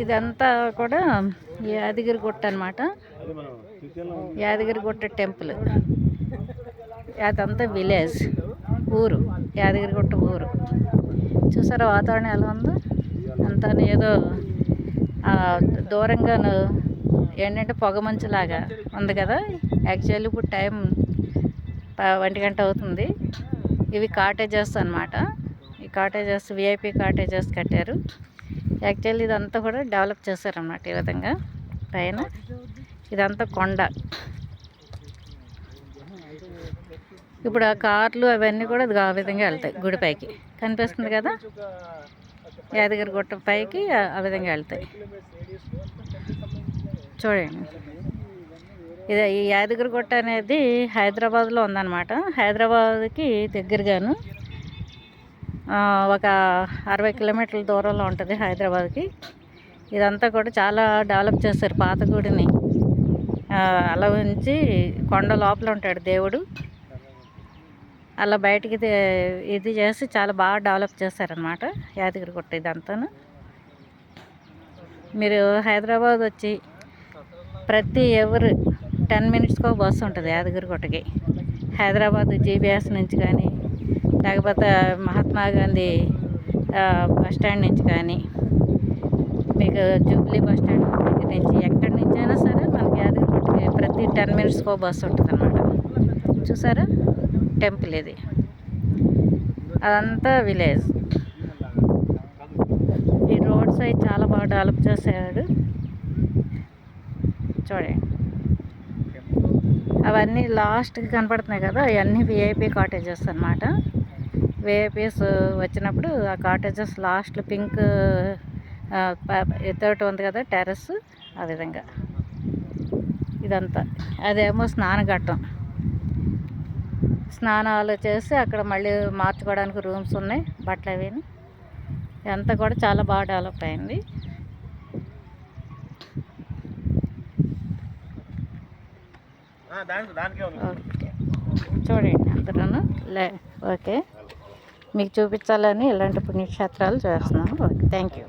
ఇదంతా కూడా యాదగిరిగుట్ట అనమాట. యాదగిరిగుట్ట టెంపుల్. అదంతా విలేజ్, ఊరు, యాదగిరిగుట్ట ఊరు. చూసారా వాతావరణం ఎలా ఉందో? అంతా ఏదో దూరంగాను ఏంటంటే పొగమంచులాగా ఉంది కదా. యాక్చువల్లీ ఇప్పుడు టైం 1 గంట అవుతుంది. ఇవి కాటేజెస్ అనమాట. ఈ కాటేజెస్ విఐపి కాటేజెస్ కట్టారు. యాక్చువల్లీ ఇదంతా కూడా డెవలప్ చేశారన్నమాట. ఈ విధంగా పైన ఇదంతా కొండ. ఇప్పుడు ఆ కార్లు అవన్నీ కూడా ఆ విధంగా వెళ్తాయి గుడిపైకి. కనిపిస్తుంది కదా, యాదగిరిగుట్ట పైకి ఆ విధంగా వెళ్తాయి. చూడండి, ఇది ఈ యాదగిరిగుట్ట అనేది హైదరాబాద్లో ఉందన్నమాట. హైదరాబాద్కి దగ్గరగాను ఒక 60 కిలోమీటర్ల దూరంలో ఉంటుంది హైదరాబాద్కి. ఇదంతా కూడా చాలా డెవలప్ చేస్తారు. పాత గుడిని అలా ఉంచి కొండ లోపల ఉంటాడు దేవుడు. అలా బయటికి ఇది చేసి చాలా బాగా డెవలప్ చేస్తారనమాట యాదగిరిగుట్ట. ఇదంతాను మీరు హైదరాబాద్ వచ్చి ప్రతి 10 మినిట్స్కి ఒక బస్సు ఉంటుంది యాదగిరిగుట్టకి. హైదరాబాద్ జీబీఎస్ నుంచి కానీ, లేకపోతే మహాత్మా గాంధీ బస్ స్టాండ్ నుంచి కానీ, మీకు జూబ్లీ బస్ స్టాండ్ దగ్గర నుంచి ఎక్కడి నుంచి అయినా సరే మనకి యాదగిరిగుట్టకి ప్రతి 10 మినిట్స్కి ఒక బస్సు ఉంటుంది అన్నమాట. చూసారా టెంపుల్ ఇది. అదంతా విలేజ్. ఈ రోడ్ సైడ్ చాలా బాగా డెవలప్ చేశాడు. చూడండి, అవన్నీ లాస్ట్కి కనపడుతున్నాయి కదా, అవన్నీ విఐపి కాటేజెస్ అనమాట. విఐపీస్ వచ్చినప్పుడు ఆ కాటేజెస్ లాస్ట్లో పింక్ ఎత్తోటి ఉంది కదా టెర్రస్, ఆ విధంగా ఇదంతా. అదేమో స్నానఘట్టం. స్నానాలు చేసి అక్కడ మళ్ళీ మార్చుకోవడానికి రూమ్స్ ఉన్నాయి, బట్టలు అవిని. ఇదంతా కూడా చాలా బాగా డెవలప్ అయింది. ఓకే, చూడండి అందరూ. ఓకే, మీకు చూపించాలని ఇలాంటి పుణ్యక్షేత్రాలు చేస్తున్నాను. Okay, thank you.